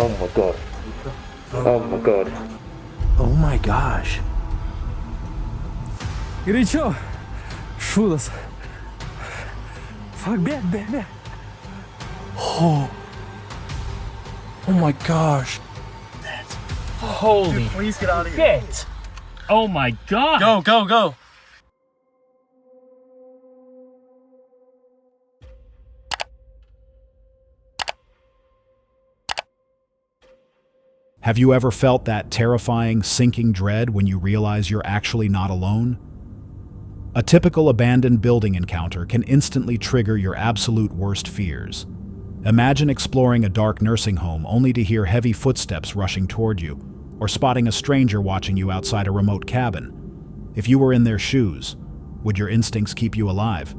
Oh my god. Oh my god. Oh my gosh. Горячо. Шудос. Fuck, бег. Oh my gosh. Holy Please get out of here. shit! Oh my god! Go. Have you ever felt that terrifying, sinking dread when you realize you're actually not alone? A typical abandoned building encounter can instantly trigger your absolute worst fears. Imagine exploring a dark nursing home only to hear heavy footsteps rushing toward you, or spotting a stranger watching you outside a remote cabin. If you were in their shoes, would your instincts keep you alive?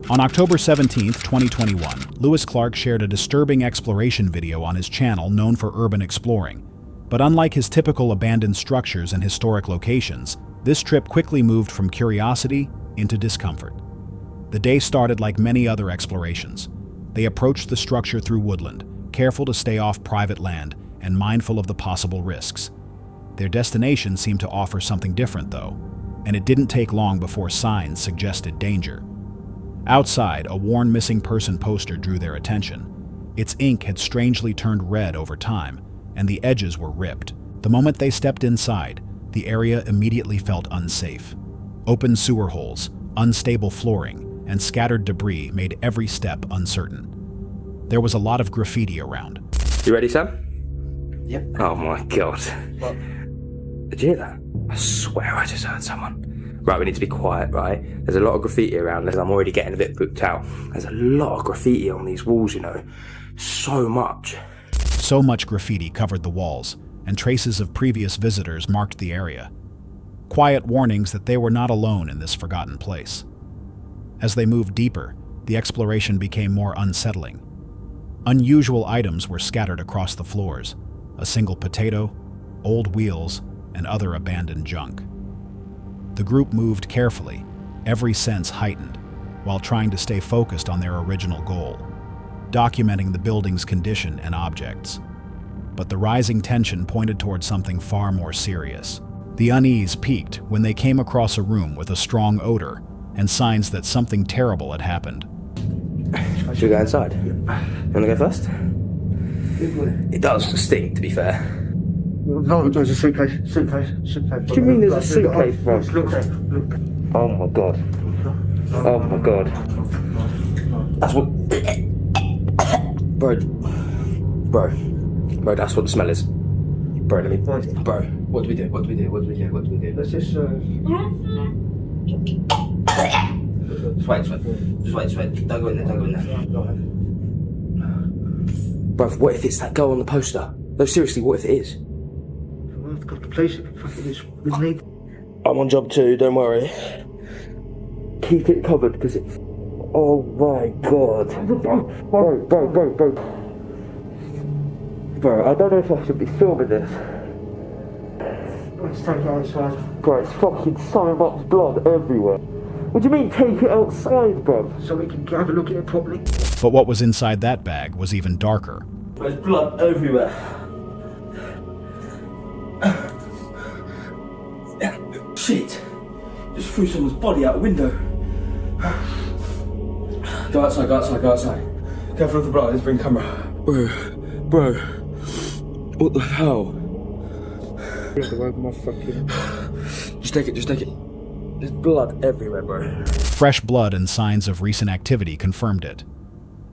On October 17, 2021, Lewis Clark shared a disturbing exploration video on his channel known for urban exploring. But unlike his typical abandoned structures and historic locations, this trip quickly moved from curiosity into discomfort. The day started like many other explorations. They approached the structure through woodland, careful to stay off private land and mindful of the possible risks. Their destination seemed to offer something different, though, and it didn't take long before signs suggested danger. Outside, a worn missing person poster drew their attention. Its ink had strangely turned red over time, and the edges were ripped. The moment they stepped inside, the area immediately felt unsafe. Open sewer holes, unstable flooring, and scattered debris made every step uncertain. There was a lot of graffiti around. You ready, Sam? Yep. Oh my god. What? Did you hear that? I swear I just heard someone. Right, we need to be quiet, right? There's a lot of graffiti around this. I'm already getting a bit booked out. There's a lot of graffiti on these walls, you know. So much. So much graffiti covered the walls, and traces of previous visitors marked the area. Quiet warnings that they were not alone in this forgotten place. As they moved deeper, the exploration became more unsettling. Unusual items were scattered across the floors: a single potato, old wheels, and other abandoned junk. The group moved carefully, every sense heightened, while trying to stay focused on their original goal, documenting the building's condition and objects. But the rising tension pointed towards something far more serious. The unease peaked when they came across a room with a strong odor and signs that something terrible had happened. Should we go inside? You want to go first? It does stink, to be fair. No, there's a suitcase. What do you mean there's a suitcase, bro? Look. Oh my god. Oh my god. That's what... Bro, that's what the smell is. Bro, let me... Bro, what do we do? Let's just, Just wait. Don't go in there. Go ahead. Bro, what if it's that girl on the poster? No, seriously, what if it is? I've got the place. Fucking is with me. I'm on job 2, don't worry. Keep it covered, because it... Oh my god. Bro, I don't know if I should be filming this. Let's take it outside. Bro, it's fucking so much blood everywhere. What do you mean take it outside, bro? So we can have a look at it properly. But what was inside that bag was even darker. There's blood everywhere. Shit. Just threw someone's body out a window. Go outside. Careful with the blood, let's bring camera. Bro. What the hell? Just take it. There's blood everywhere, bro. Fresh blood and signs of recent activity confirmed it.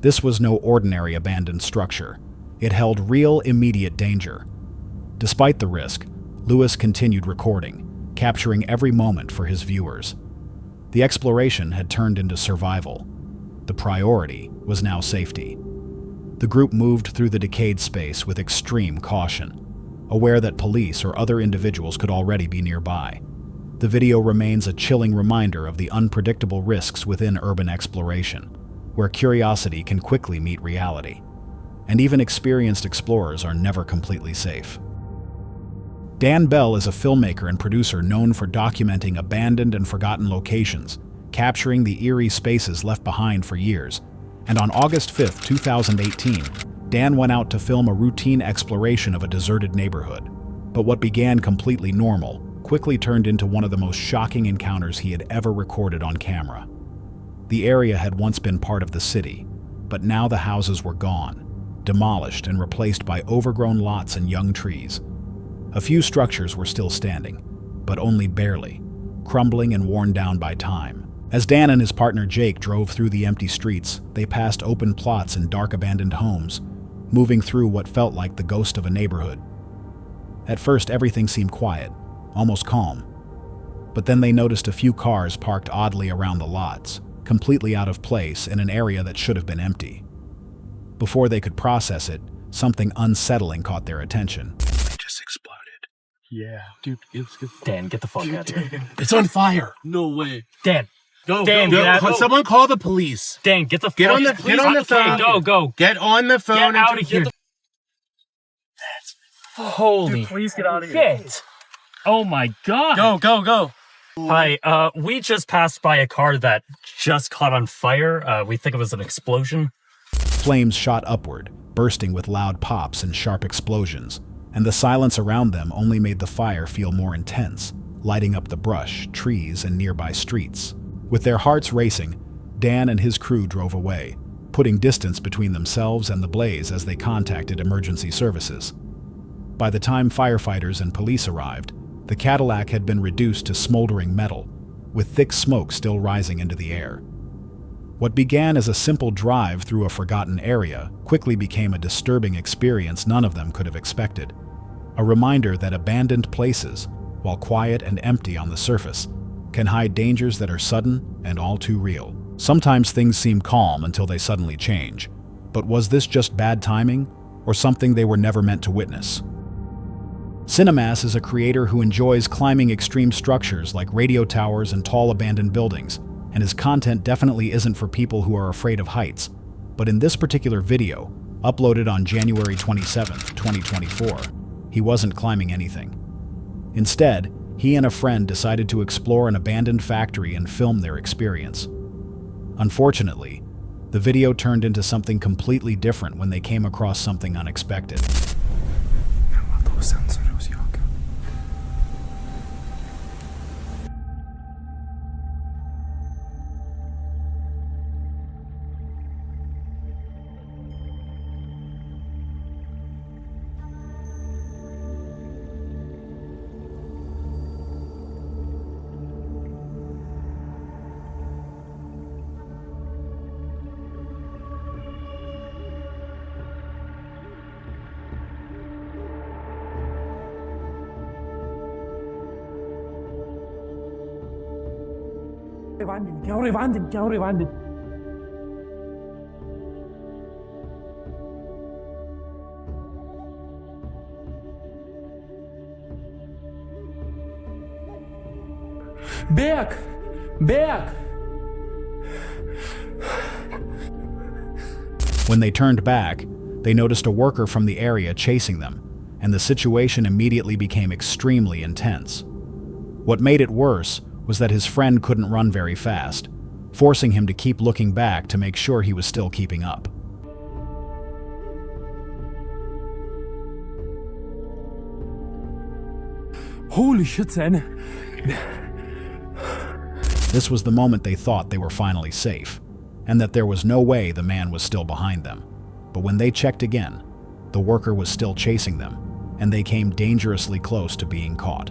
This was no ordinary abandoned structure. It held real, immediate danger. Despite the risk, Lewis continued recording, capturing every moment for his viewers. The exploration had turned into survival. The priority was now safety. The group moved through the decayed space with extreme caution, aware that police or other individuals could already be nearby. The video remains a chilling reminder of the unpredictable risks within urban exploration, where curiosity can quickly meet reality. And even experienced explorers are never completely safe. Dan Bell is a filmmaker and producer known for documenting abandoned and forgotten locations, capturing the eerie spaces left behind for years. And on August 5, 2018, Dan went out to film a routine exploration of a deserted neighborhood. But what began completely normal quickly turned into one of the most shocking encounters he had ever recorded on camera. The area had once been part of the city, but now the houses were gone, demolished and replaced by overgrown lots and young trees. A few structures were still standing, but only barely, crumbling and worn down by time. As Dan and his partner Jake drove through the empty streets, they passed open plots and dark abandoned homes, moving through what felt like the ghost of a neighborhood. At first, everything seemed quiet, almost calm. But then they noticed a few cars parked oddly around the lots, completely out of place in an area that should have been empty. Before they could process it, something unsettling caught their attention. It just exploded. Yeah. Dude, Dan, get the fuck out of here. It's on fire. No way. Dan. Go, Dan, go, get out. go. Someone call the police. Dan, get the Get fuck on the- out. get on the phone. Go. Get on the phone. Get and out of here. Holy. Please get out of here. Shit. Oh my god. Go. Hi, we just passed by a car that just caught on fire. We think it was an explosion. Flames shot upward, bursting with loud pops and sharp explosions, and the silence around them only made the fire feel more intense, lighting up the brush, trees, and nearby streets. With their hearts racing, Dan and his crew drove away, putting distance between themselves and the blaze as they contacted emergency services. By the time firefighters and police arrived, the Cadillac had been reduced to smoldering metal, with thick smoke still rising into the air. What began as a simple drive through a forgotten area quickly became a disturbing experience none of them could have expected. A reminder that abandoned places, while quiet and empty on the surface, can hide dangers that are sudden and all too real. Sometimes things seem calm until they suddenly change. But was this just bad timing, or something they were never meant to witness? Cinemass is a creator who enjoys climbing extreme structures like radio towers and tall abandoned buildings, and his content definitely isn't for people who are afraid of heights. But in this particular video, uploaded on January 27, 2024, he wasn't climbing anything. Instead, he and a friend decided to explore an abandoned factory and film their experience. Unfortunately, the video turned into something completely different when they came across something unexpected. Bėk! Bėk! When they turned back, they noticed a worker from the area chasing them, and the situation immediately became extremely intense. What made it worse was that his friend couldn't run very fast, forcing him to keep looking back to make sure he was still keeping up. Holy shit, Sene. This was the moment they thought they were finally safe, and that there was no way the man was still behind them. But when they checked again, the worker was still chasing them, and they came dangerously close to being caught.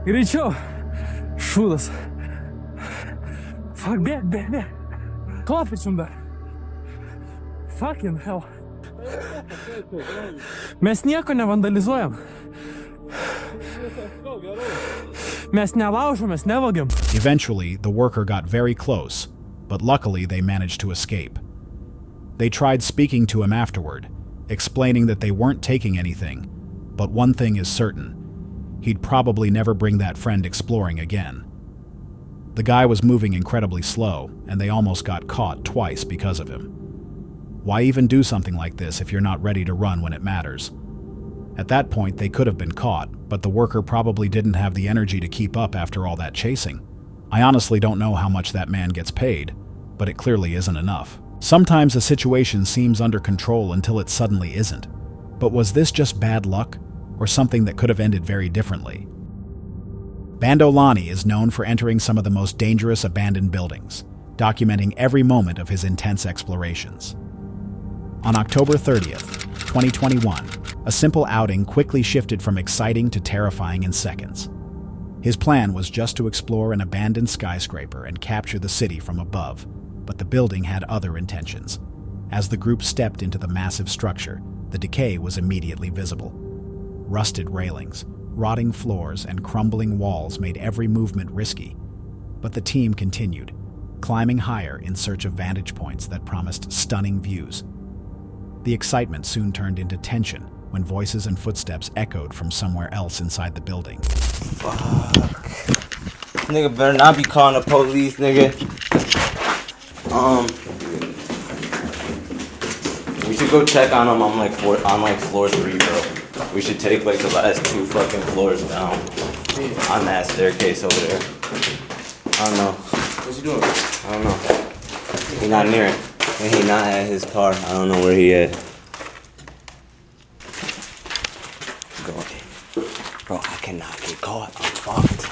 Greičiau. Šūdas. Fuck, bėk. Kopėčium dar. Fucking hell. Mes nieko nevandalizuojam. Mes nelaužom, mes nevagiam. Eventually, the worker got very close, but luckily they managed to escape. They tried speaking to him afterward, explaining that they weren't taking anything, but one thing is certain. He'd probably never bring that friend exploring again. The guy was moving incredibly slow, and they almost got caught twice because of him. Why even do something like this if you're not ready to run when it matters? At that point, they could have been caught, but the worker probably didn't have the energy to keep up after all that chasing. I honestly don't know how much that man gets paid, but it clearly isn't enough. Sometimes a situation seems under control until it suddenly isn't. But was this just bad luck, or something that could have ended very differently? Bandolani is known for entering some of the most dangerous abandoned buildings, documenting every moment of his intense explorations. On October 30th, 2021, a simple outing quickly shifted from exciting to terrifying in seconds. His plan was just to explore an abandoned skyscraper and capture the city from above, but the building had other intentions. As the group stepped into the massive structure, the decay was immediately visible. Rusted railings, rotting floors, and crumbling walls made every movement risky. But the team continued, climbing higher in search of vantage points that promised stunning views. The excitement soon turned into tension when voices and footsteps echoed from somewhere else inside the building. Fuck. Nigga better not be calling the police, nigga. We should go check on him on like floor 3, bro. We should take like the last 2 fucking floors down on that staircase over there. I don't know. What's he doing? I don't know. He not near it. And he not at his car. I don't know where he at. Bro, I cannot get caught. I'm fucked.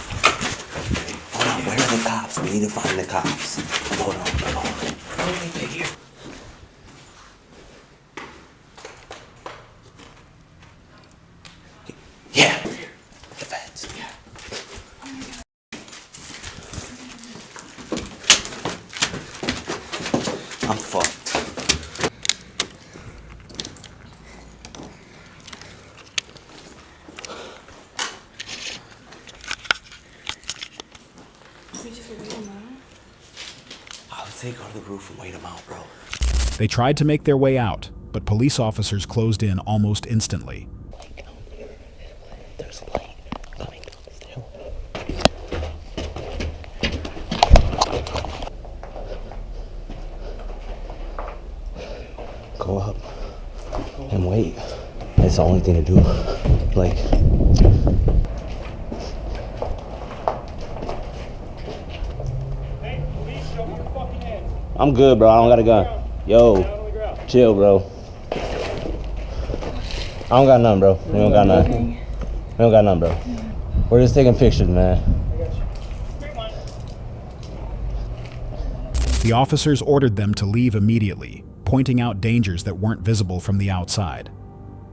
Hold on, where are the cops? We need to find the cops. Hold on. Where are they here? Yeah. The feds. Yeah. I'm fucked. They go to the roof and wait them out, bro. They tried to make their way out, but police officers closed in almost instantly. There's light coming down the Go up and wait. That's the only thing to do. Like, I'm good, bro. I don't got a gun. Yo, chill, bro. I don't got none, bro. We don't got none. We don't got none, bro. We're just taking pictures, man. The officers ordered them to leave immediately, pointing out dangers that weren't visible from the outside.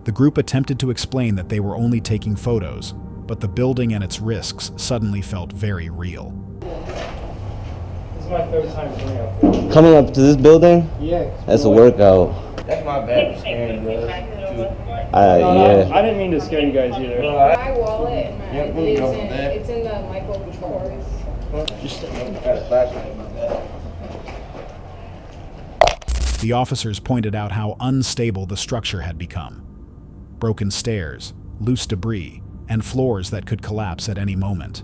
The group attempted to explain that they were only taking photos, but the building and its risks suddenly felt very real. This is my 3rd time coming up here. Coming up to this building? Yeah. That's a workout. That's my bad for scaring you, bro. Yeah. I didn't mean to scare you guys either. My wallet and my Yeah, ID let me is go in, from there. it's in the Michael Kors. Got a flashlight, my bad. The officers pointed out how unstable the structure had become. Broken stairs, loose debris, and floors that could collapse at any moment.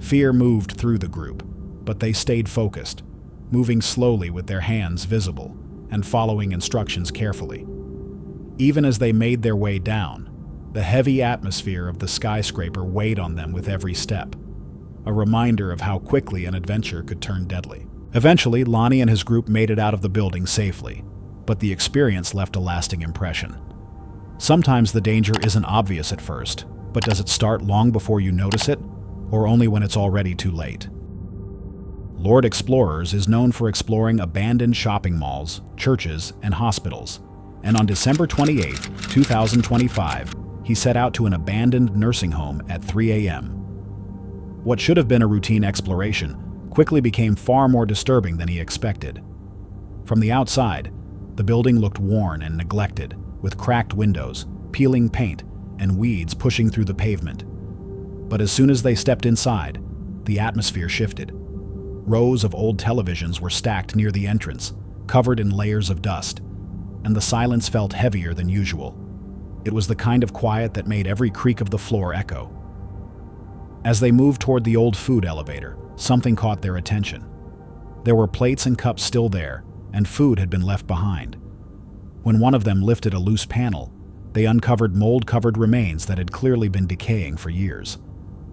Fear moved through the group, but they stayed focused, moving slowly with their hands visible and following instructions carefully. Even as they made their way down, the heavy atmosphere of the skyscraper weighed on them with every step, a reminder of how quickly an adventure could turn deadly. Eventually, Lonnie and his group made it out of the building safely, but the experience left a lasting impression. Sometimes the danger isn't obvious at first, but does it start long before you notice it, or only when it's already too late? Lord Explorers is known for exploring abandoned shopping malls, churches, and hospitals, and on December 28, 2025, he set out to an abandoned nursing home at 3 a.m. What should have been a routine exploration quickly became far more disturbing than he expected. From the outside, the building looked worn and neglected, with cracked windows, peeling paint, and weeds pushing through the pavement. But as soon as they stepped inside, the atmosphere shifted. Rows of old televisions were stacked near the entrance, covered in layers of dust, and the silence felt heavier than usual. It was the kind of quiet that made every creak of the floor echo. As they moved toward the old food elevator, something caught their attention. There were plates and cups still there, and food had been left behind. When one of them lifted a loose panel, they uncovered mold-covered remains that had clearly been decaying for years.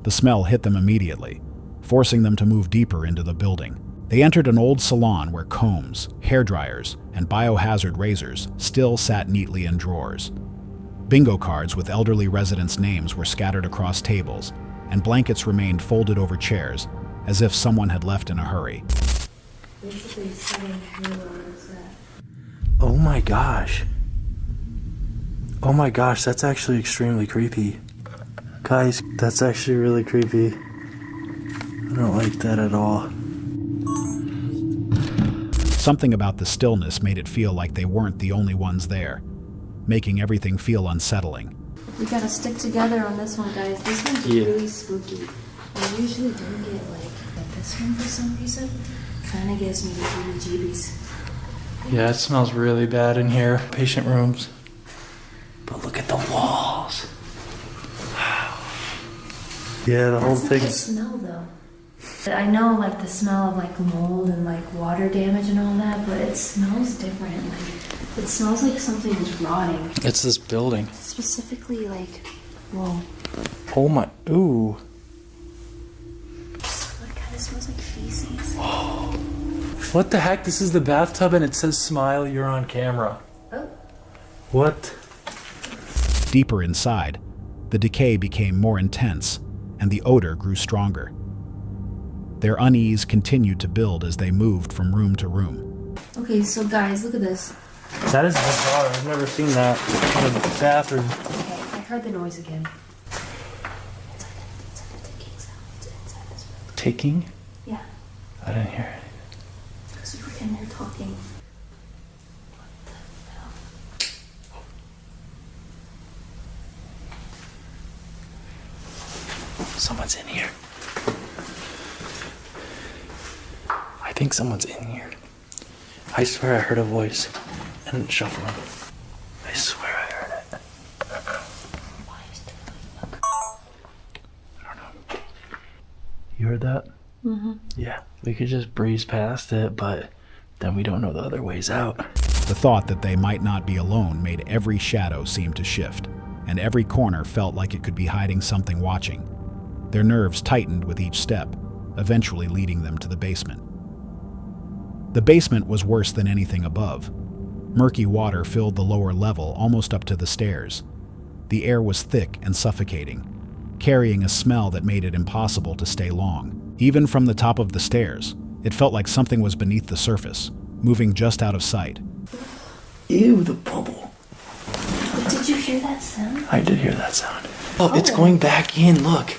The smell hit them immediately, forcing them to move deeper into the building. They entered an old salon where combs, hairdryers, and biohazard razors still sat neatly in drawers. Bingo cards with elderly residents' names were scattered across tables, and blankets remained folded over chairs, as if someone had left in a hurry. Oh my gosh. Oh my gosh, that's actually extremely creepy. Guys, that's actually really creepy. I don't like that at all. Something about the stillness made it feel like they weren't the only ones there, making everything feel unsettling. We gotta stick together on this one, guys. This one's really spooky. I usually don't get like this one for some reason. Kinda gives me the heebie-jeebies. Yeah, it smells really bad in here. Patient rooms. But look at the walls. Wow. Yeah, the whole That's not thing. the smell though. I know like the smell of like mold and like water damage and all that, but it smells different. Like it smells like something is rotting. It's this building. Specifically like, whoa. Oh my, ooh. It kind of smells like feces. What the heck? This is the bathtub and it says smile, you're on camera. Oh. What? Deeper inside, the decay became more intense, and the odor grew stronger. Their unease continued to build as they moved from room to room. Okay, so guys, look at this. That is bizarre. I've never seen that in a bathroom. Okay, I heard the noise again. It's like a ticking sound. It's inside this building. Taking? Yeah, I didn't hear it. because you were in there talking. Someone's in here. I think someone's in here. I swear I heard a voice and shuffling. I swear I heard it. I don't know. You heard that? Mm-hmm. Yeah, we could just breeze past it, but then we don't know the other ways out. The thought that they might not be alone made every shadow seem to shift, and every corner felt like it could be hiding something watching. Their nerves tightened with each step, eventually leading them to the basement. The basement was worse than anything above. Murky water filled the lower level almost up to the stairs. The air was thick and suffocating, carrying a smell that made it impossible to stay long. Even from the top of the stairs, it felt like something was beneath the surface, moving just out of sight. Ew, the bubble. But did you hear that sound? I did hear that sound. Oh, it's going back in, look.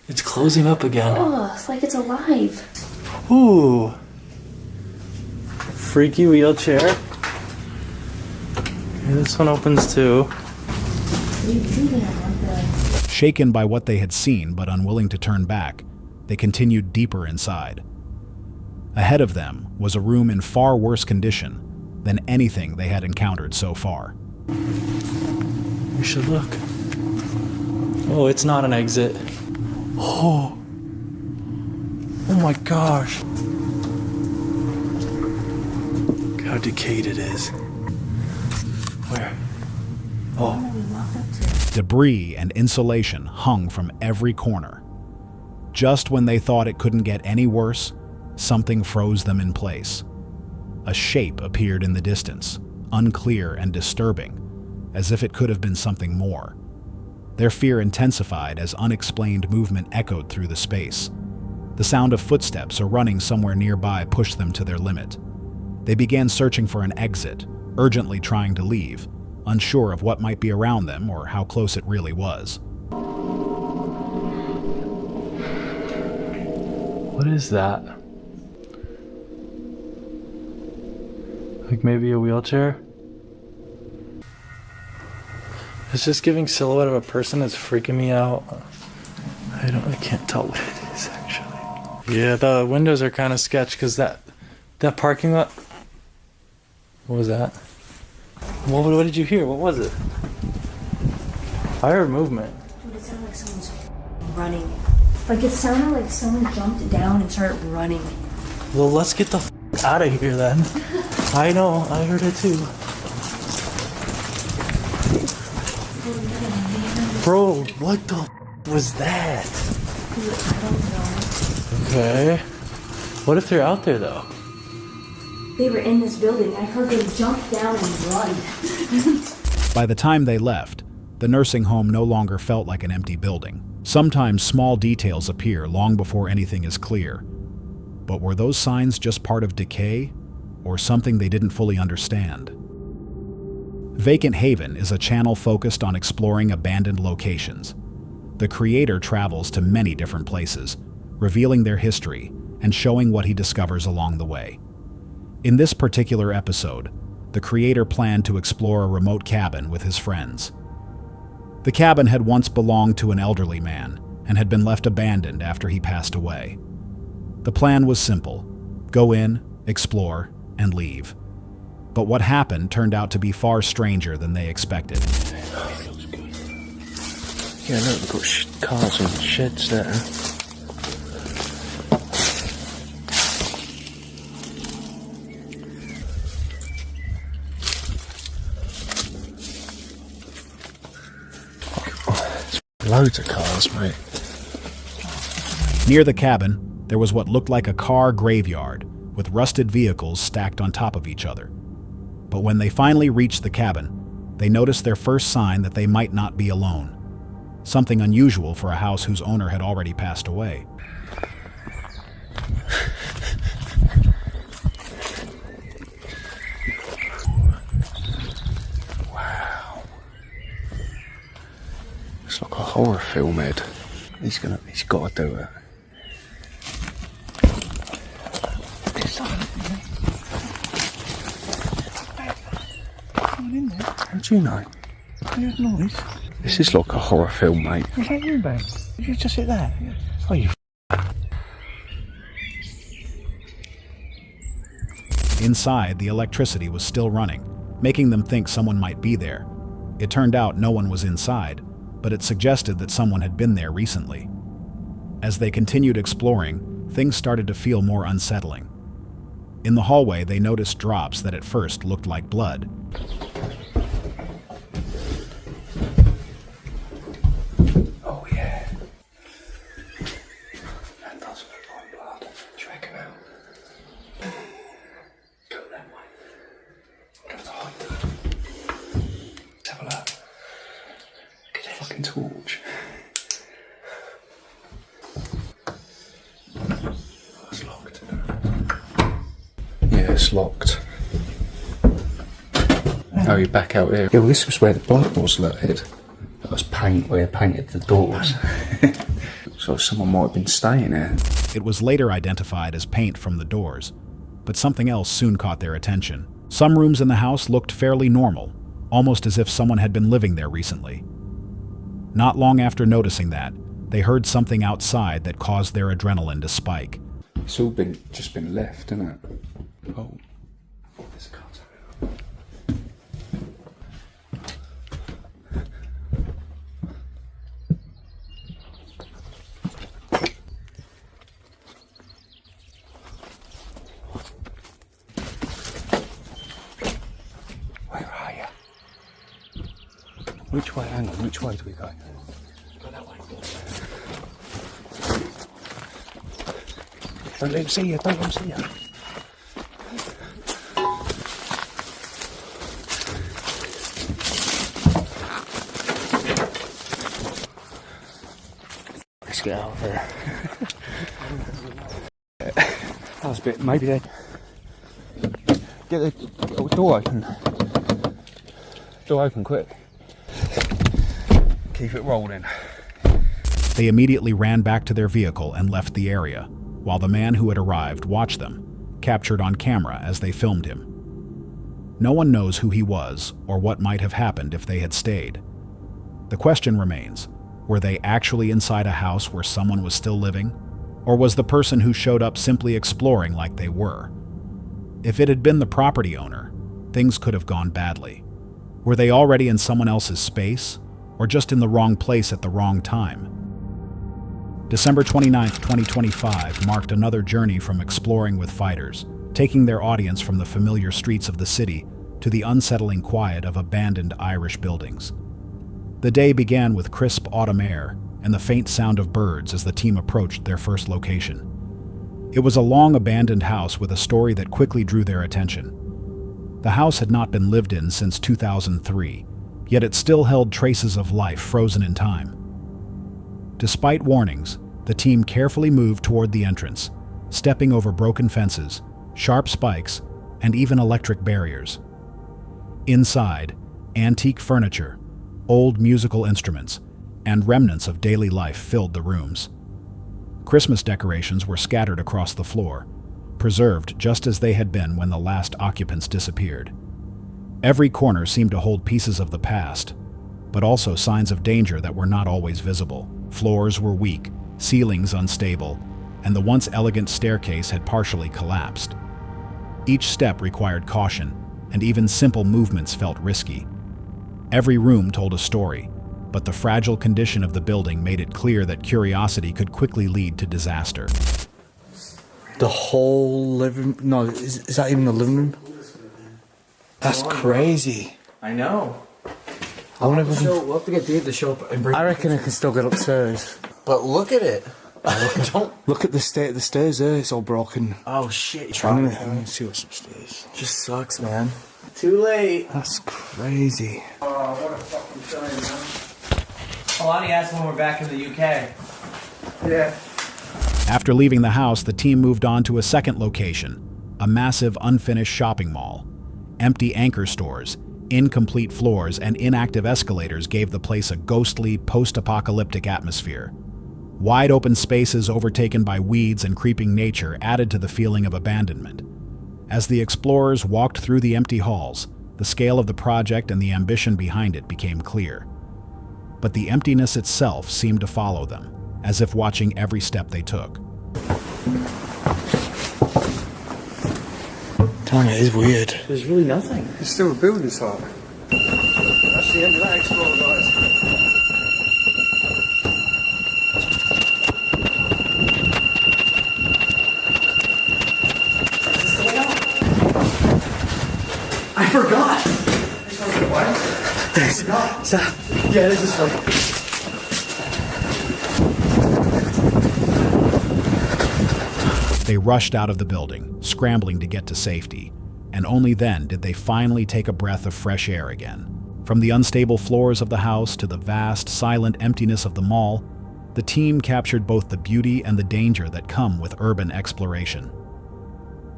It's closing up again. Oh, it's like it's alive. Ooh. Freaky wheelchair. Okay, this one opens too. Shaken by what they had seen but unwilling to turn back, they continued deeper inside. Ahead of them was a room in far worse condition than anything they had encountered so far. We should look. Oh, it's not an exit. Oh. Oh my gosh. Look how decayed it is. Where? Oh. Debris and insulation hung from every corner. Just when they thought it couldn't get any worse, something froze them in place. A shape appeared in the distance, unclear and disturbing, as if it could have been something more. Their fear intensified as unexplained movement echoed through the space. The sound of footsteps or running somewhere nearby pushed them to their limit. They began searching for an exit, urgently trying to leave, unsure of what might be around them or how close it really was. What is that? Like maybe a wheelchair? It's just giving silhouette of a person that's freaking me out. I can't tell what it is actually. Yeah, the windows are kind of sketch because that parking lot. What was that? What did you hear? What was it? I heard movement. It sounded like someone's running. Like it sounded like someone jumped down and started running. Well, let's get the out of here then. I know, I heard it too. Bro, what the was that? I don't know. Okay. What if they're out there though? They were in this building. I heard them jump down and run. By the time they left, the nursing home no longer felt like an empty building. Sometimes small details appear long before anything is clear. But were those signs just part of decay, or something they didn't fully understand? Vacant Haven is a channel focused on exploring abandoned locations. The creator travels to many different places, revealing their history and showing what he discovers along the way. In this particular episode, the creator planned to explore a remote cabin with his friends. The cabin had once belonged to an elderly man and had been left abandoned after he passed away. The plan was simple: go in, explore, and leave. But what happened turned out to be far stranger than they expected. Yeah, look, we've got cars and sheds there. Loads of cars, mate. Near the cabin, there was what looked like a car graveyard, with rusted vehicles stacked on top of each other. But when they finally reached the cabin, they noticed their first sign that they might not be alone. Something unusual for a house whose owner had already passed away. Wow. It's like a horror film, Ed. He's got to do it. How do you know? I heard noise. This is like a horror film, mate. Was that you, babe? Did you just hit that? Yeah. Oh, you Inside, the electricity was still running, making them think someone might be there. It turned out no one was inside, but it suggested that someone had been there recently. As they continued exploring, things started to feel more unsettling. In the hallway, they noticed drops that at first looked like blood. Oh, yeah. That does look like blood. Do you reckon now? Go that way. Go to the height. Let's have a look. Get a fucking torch. It's locked. Yeah, it's locked. Oh, you're back out here. Yeah, well, this was where the blood was, look, Ed. That was paint where they painted the doors. So someone might have been staying there. It was later identified as paint from the doors, but something else soon caught their attention. Some rooms in the house looked fairly normal, almost as if someone had been living there recently. Not long after noticing that, they heard something outside that caused their adrenaline to spike. It's all just been left, isn't it? Oh, there's a car. Where are you? Which way? Hang on. Which way do we go? Go that way. Don't let him see you. Don't let him see you. Let's get out of here. That was a bit. Maybe they get the door open. Door open quick. Keep it rolling. They immediately ran back to their vehicle and left the area, while the man who had arrived watched them, captured on camera as they filmed him. No one knows who he was or what might have happened if they had stayed. The question remains, were they actually inside a house where someone was still living? Or was the person who showed up simply exploring like they were? If it had been the property owner, things could have gone badly. Were they already in someone else's space, or just in the wrong place at the wrong time? December 29, 2025 marked another journey from exploring with fighters, taking their audience from the familiar streets of the city to the unsettling quiet of abandoned Irish buildings. The day began with crisp autumn air and the faint sound of birds as the team approached their first location. It was a long-abandoned house with a story that quickly drew their attention. The house had not been lived in since 2003, yet it still held traces of life frozen in time. Despite warnings, the team carefully moved toward the entrance, stepping over broken fences, sharp spikes, and even electric barriers. Inside, antique furniture, old musical instruments, and remnants of daily life filled the rooms. Christmas decorations were scattered across the floor, preserved just as they had been when the last occupants disappeared. Every corner seemed to hold pieces of the past, but also signs of danger that were not always visible. Floors were weak, ceilings unstable, and the once elegant staircase had partially collapsed. Each step required caution, and even simple movements felt risky. Every room told a story, but the fragile condition of the building made it clear that curiosity could quickly lead to disaster. The whole living... No, is that even the living room? That's crazy. I know. I wonder if We'll have to get Dave to show up and bring. I reckon I can still get upstairs. But look at it. Don't. Look at the state of the stairs there, it's all broken. Oh shit. I'm gonna see what's upstairs. Just sucks, man. Too late. That's crazy. Oh, what a fucking shame, man. Alani asked when we're back in the UK. Yeah. After leaving the house, the team moved on to a second location, a massive unfinished shopping mall. Empty anchor stores, incomplete floors, and inactive escalators gave the place a ghostly, post-apocalyptic atmosphere. Wide open spaces overtaken by weeds and creeping nature added to the feeling of abandonment. As the explorers walked through the empty halls, the scale of the project and the ambition behind it became clear. But the emptiness itself seemed to follow them, as if watching every step they took. Damn, it is weird. There's really nothing. It's still a building site. That's the end of that explore, guys. I forgot. Yeah, this is like... They rushed out of the building, scrambling to get to safety, and only then did they finally take a breath of fresh air again. From the unstable floors of the house to the vast, silent emptiness of the mall, the team captured both the beauty and the danger that come with urban exploration.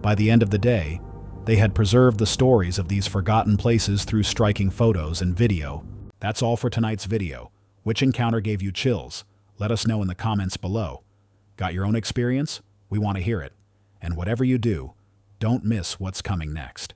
By the end of the day, they had preserved the stories of these forgotten places through striking photos and video. That's all for tonight's video. Which encounter gave you chills? Let us know in the comments below. Got your own experience? We want to hear it. And whatever you do, don't miss what's coming next.